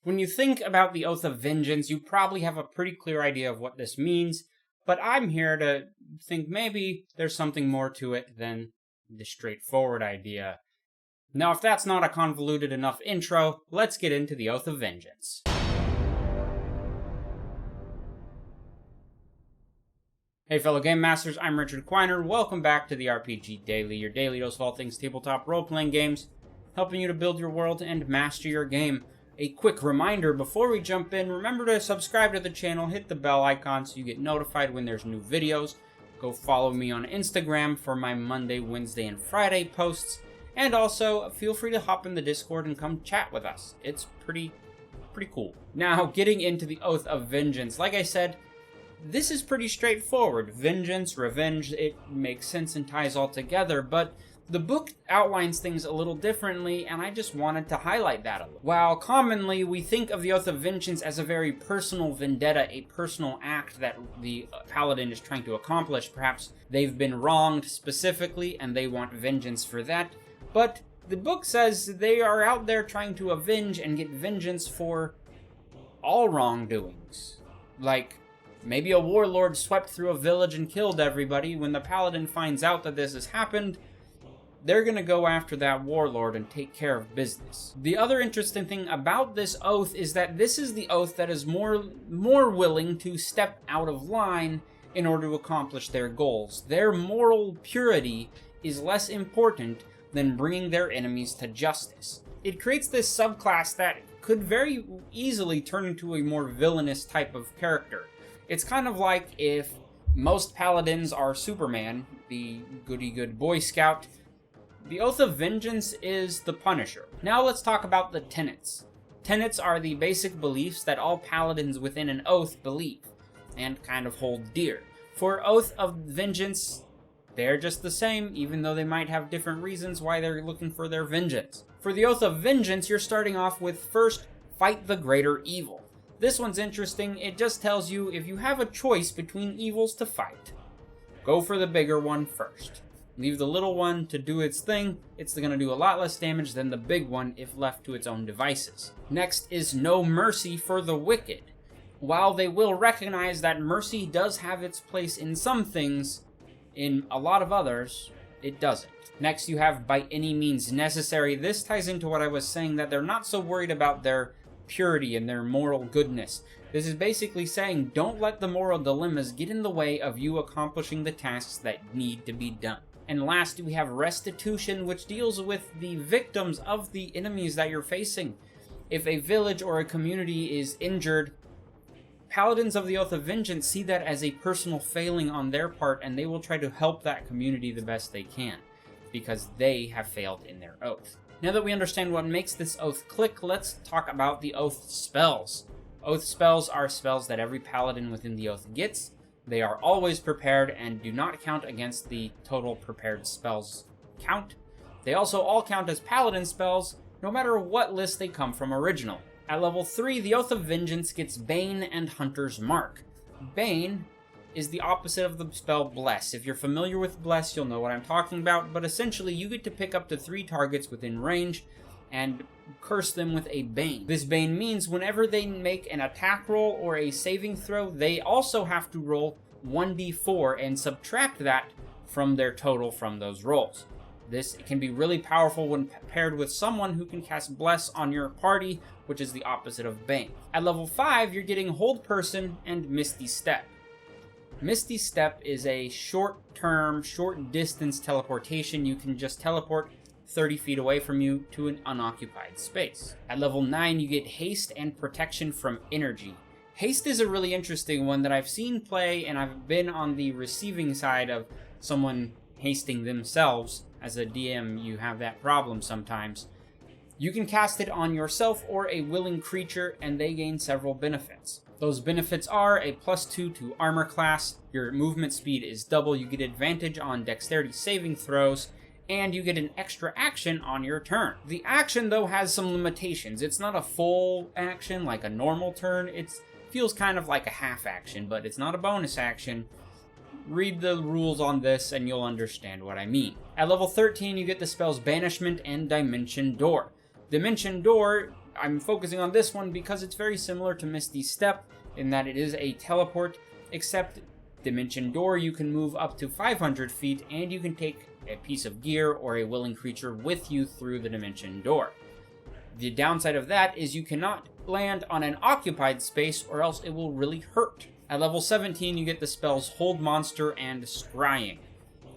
When you think about the Oath of Vengeance, you probably have a pretty clear idea of what this means, but I'm here to think maybe there's something more to it than the straightforward idea. Now, if that's not a convoluted enough intro, let's get into the Oath of Vengeance. Hey fellow Game Masters, I'm Richard Quiner. Welcome back to the RPG Daily, your daily dose of all things tabletop role-playing games, helping you to build your world and master your game. A quick reminder before we jump in, remember to subscribe to the channel, hit the bell icon so you get notified when there's new videos. Go follow me on Instagram for my Monday, Wednesday, and Friday posts. And also, feel free to hop in the Discord and come chat with us. It's pretty cool. Now, getting into the Oath of Vengeance. Like I said, this is pretty straightforward. Vengeance, revenge, it makes sense and ties all together, but the book outlines things a little differently, and I just wanted to highlight that a little. While commonly we think of the Oath of Vengeance as a very personal vendetta, a personal act that the Paladin is trying to accomplish, perhaps they've been wronged specifically and they want vengeance for that, but the book says they are out there trying to avenge and get vengeance for all wrongdoings. Like, maybe a warlord swept through a village and killed everybody. When the Paladin finds out that this has happened, they're gonna go after that warlord and take care of business. The other interesting thing about this oath is that this is the oath that is more willing to step out of line in order to accomplish their goals. Their moral purity is less important than bringing their enemies to justice. It creates this subclass that could very easily turn into a more villainous type of character. It's kind of like if most paladins are Superman, the goody-good Boy Scout. The Oath of Vengeance is the Punisher. Now let's talk about the Tenets. Tenets are the basic beliefs that all paladins within an oath believe, and kind of hold dear. For Oath of Vengeance, they're just the same, even though they might have different reasons why they're looking for their vengeance. For the Oath of Vengeance, you're starting off with first, fight the greater evil. This one's interesting. It just tells you if you have a choice between evils to fight, go for the bigger one first. Leave the little one to do its thing. It's going to do a lot less damage than the big one if left to its own devices. Next is no mercy for the wicked. While they will recognize that mercy does have its place in some things, in a lot of others, it doesn't. Next you have by any means necessary. This ties into what I was saying, that they're not so worried about their purity and their moral goodness. This is basically saying don't let the moral dilemmas get in the way of you accomplishing the tasks that need to be done. And last, we have Restitution, which deals with the victims of the enemies that you're facing. If a village or a community is injured, Paladins of the Oath of Vengeance see that as a personal failing on their part, and they will try to help that community the best they can, because they have failed in their oath. Now that we understand what makes this oath click, let's talk about the oath spells. Oath spells are spells that every Paladin within the oath gets. They are always prepared and do not count against the total prepared spells count. They also all count as Paladin spells, no matter what list they come from original. At level 3, the Oath of Vengeance gets Bane and Hunter's Mark. Bane is the opposite of the spell Bless. If you're familiar with Bless, you'll know what I'm talking about, but essentially you get to pick up to 3 targets within range and curse them with a Bane. This Bane means whenever they make an attack roll or a saving throw, they also have to roll 1d4 and subtract that from their total from those rolls. This can be really powerful when paired with someone who can cast Bless on your party, which is the opposite of Bane. At level 5, you're getting Hold Person and Misty Step. Misty Step is a short-term, short-distance teleportation. You can just teleport 30 feet away from you to an unoccupied space. At level 9, you get Haste and Protection from Energy. Haste is a really interesting one that I've seen play, and I've been on the receiving side of someone hasting themselves. As a DM, you have that problem sometimes. You can cast it on yourself or a willing creature, and they gain several benefits. Those benefits are a +2 to armor class, your movement speed is double, you get advantage on dexterity saving throws, and you get an extra action on your turn. The action, though, has some limitations. It's not a full action like a normal turn. It feels kind of like a half action, but it's not a bonus action. Read the rules on this and you'll understand what I mean. At level 13, you get the spells Banishment and Dimension Door. Dimension Door I'm focusing on this one because it's very similar to Misty Step in that it is a teleport, except Dimension Door, you can move up to 500 feet and you can take a piece of gear or a willing creature with you through the Dimension Door. The downside of that is you cannot land on an occupied space or else it will really hurt. At level 17, you get the spells Hold Monster and Scrying.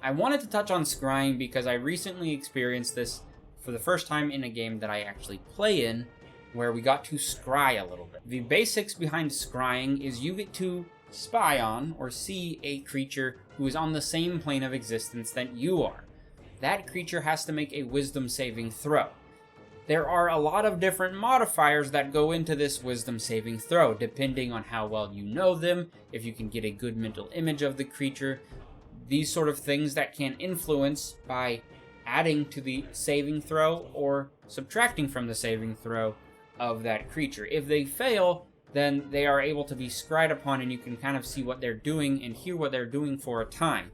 I wanted to touch on Scrying because I recently experienced this for the first time in a game that I actually play in, where we got to scry a little bit. The basics behind Scrying is you get to spy on or see a creature who is on the same plane of existence that you are. That creature has to make a wisdom saving throw. There are a lot of different modifiers that go into this wisdom saving throw, depending on how well you know them, if you can get a good mental image of the creature, these sort of things that can influence by adding to the saving throw or subtracting from the saving throw of that creature. If they fail, then they are able to be scryed upon and you can kind of see what they're doing and hear what they're doing for a time.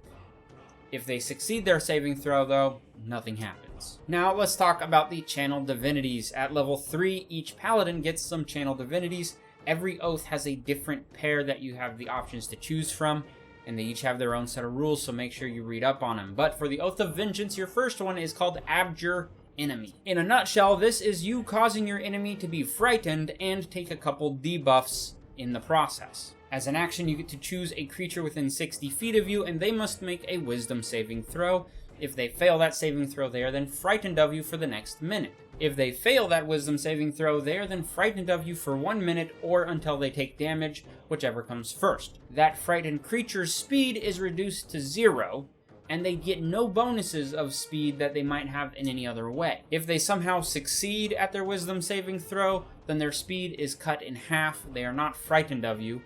If they succeed their saving throw, though, nothing happens. Now let's talk about the Channel Divinities. At level 3, each Paladin gets some Channel Divinities. Every oath has a different pair that you have the options to choose from, and they each have their own set of rules, so make sure you read up on them. But for the Oath of Vengeance, your first one is called Abjure Enemy. In a nutshell, this is you causing your enemy to be frightened and take a couple debuffs in the process. As an action, you get to choose a creature within 60 feet of you, and they must make a wisdom saving throw. If they fail that saving throw, they are then frightened of you for the next minute. If they fail that wisdom saving throw, they are then frightened of you for 1 minute or until they take damage, whichever comes first. That frightened creature's speed is reduced to 0, and they get no bonuses of speed that they might have in any other way. If they somehow succeed at their wisdom saving throw, then their speed is cut in half. They are not frightened of you.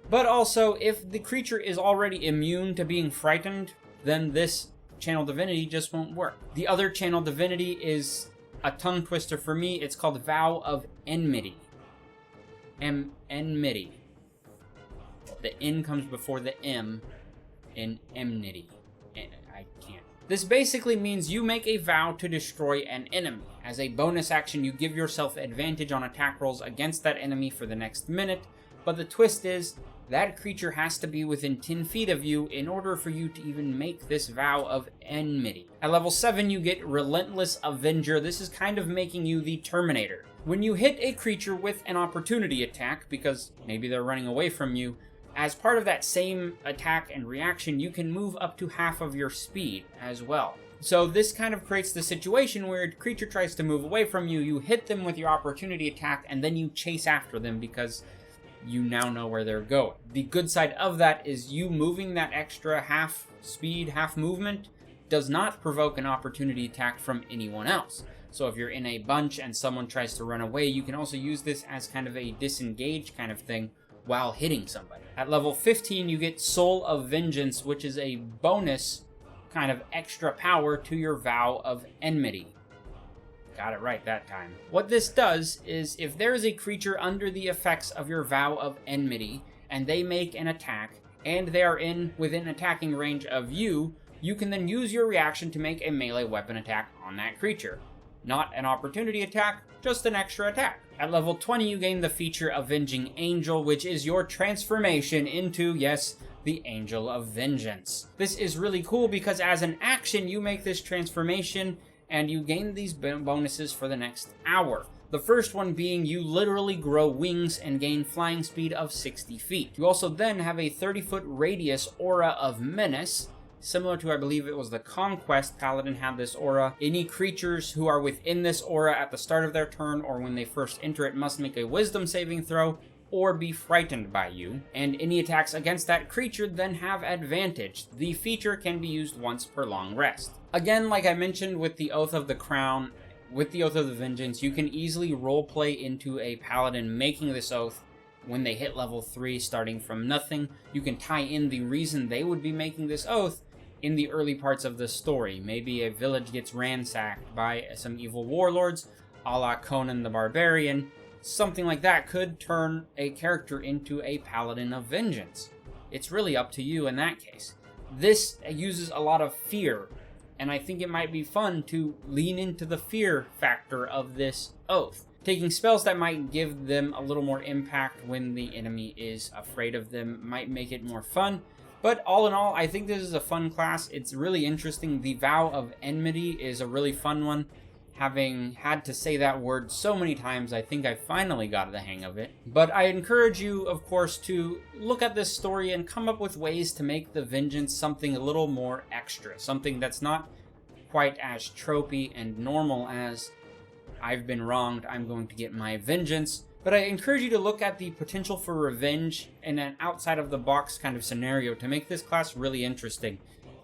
But also, if the creature is already immune to being frightened, then this Channel Divinity just won't work. The other Channel Divinity is a tongue twister for me. It's called Vow of Enmity. Enmity. The N comes before the M in enmity. I can't. This basically means you make a vow to destroy an enemy. As a bonus action, you give yourself advantage on attack rolls against that enemy for the next minute, but the twist is, that creature has to be within 10 feet of you in order for you to even make this Vow of Enmity. At level 7, you get Relentless Avenger. This is kind of making you the Terminator. When you hit a creature with an opportunity attack, because maybe they're running away from you, as part of that same attack and reaction, you can move up to half of your speed as well. So this kind of creates the situation where a creature tries to move away from you, you hit them with your opportunity attack, and then you chase after them because you now know where they're going. The good side of that is you moving that extra half speed, half movement does not provoke an opportunity attack from anyone else. So if you're in a bunch and someone tries to run away, you can also use this as kind of a disengage kind of thing while hitting somebody. At level 15, you get Soul of Vengeance, which is a bonus kind of extra power to your Vow of Enmity. Got it right that time. What this does is, if there is a creature under the effects of your Vow of Enmity, and they make an attack, and they are within attacking range of you, you can then use your reaction to make a melee weapon attack on that creature. Not an opportunity attack, just an extra attack. At level 20, you gain the feature Avenging Angel, which is your transformation into, yes, the Angel of Vengeance. This is really cool because as an action, you make this transformation and you gain these bonuses for the next hour. The first one being you literally grow wings and gain flying speed of 60 feet. You also then have a 30-foot radius aura of menace, similar to, I believe it was the Conquest Paladin had this aura. Any creatures who are within this aura at the start of their turn or when they first enter it must make a wisdom saving throw or be frightened by you, and any attacks against that creature then have advantage. The feature can be used once per long rest. Again, like I mentioned with the Oath of the Crown, with the Oath of the Vengeance, you can easily roleplay into a paladin making this oath when they hit level 3 starting from nothing. You can tie in the reason they would be making this oath in the early parts of the story. Maybe a village gets ransacked by some evil warlords, a la Conan the Barbarian. Something like that could turn a character into a Paladin of Vengeance. It's really up to you in that case. This uses a lot of fear, and I think it might be fun to lean into the fear factor of this oath. taking spells that might give them a little more impact when the enemy is afraid of them might make it more fun. But all in all, I think this is a fun class. It's really interesting. The Vow of Enmity is a really fun one. Having had to say that word so many times, I think I finally got the hang of it. But I encourage you, of course, to look at this story and come up with ways to make the vengeance something a little more extra. Something that's not quite as tropey and normal as I've been wronged, I'm going to get my vengeance. But I encourage you to look at the potential for revenge in an outside-of-the-box kind of scenario to make this class really interesting.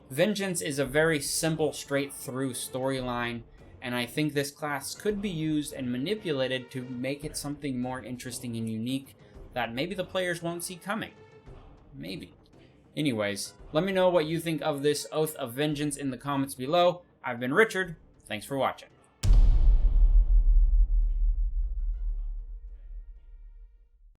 Vengeance is a very simple, straight-through storyline, and I think this class could be used and manipulated to make it something more interesting and unique that maybe the players won't see coming. Maybe. Anyways, let me know what you think of this Oath of Vengeance in the comments below. I've been Richard. Thanks for watching.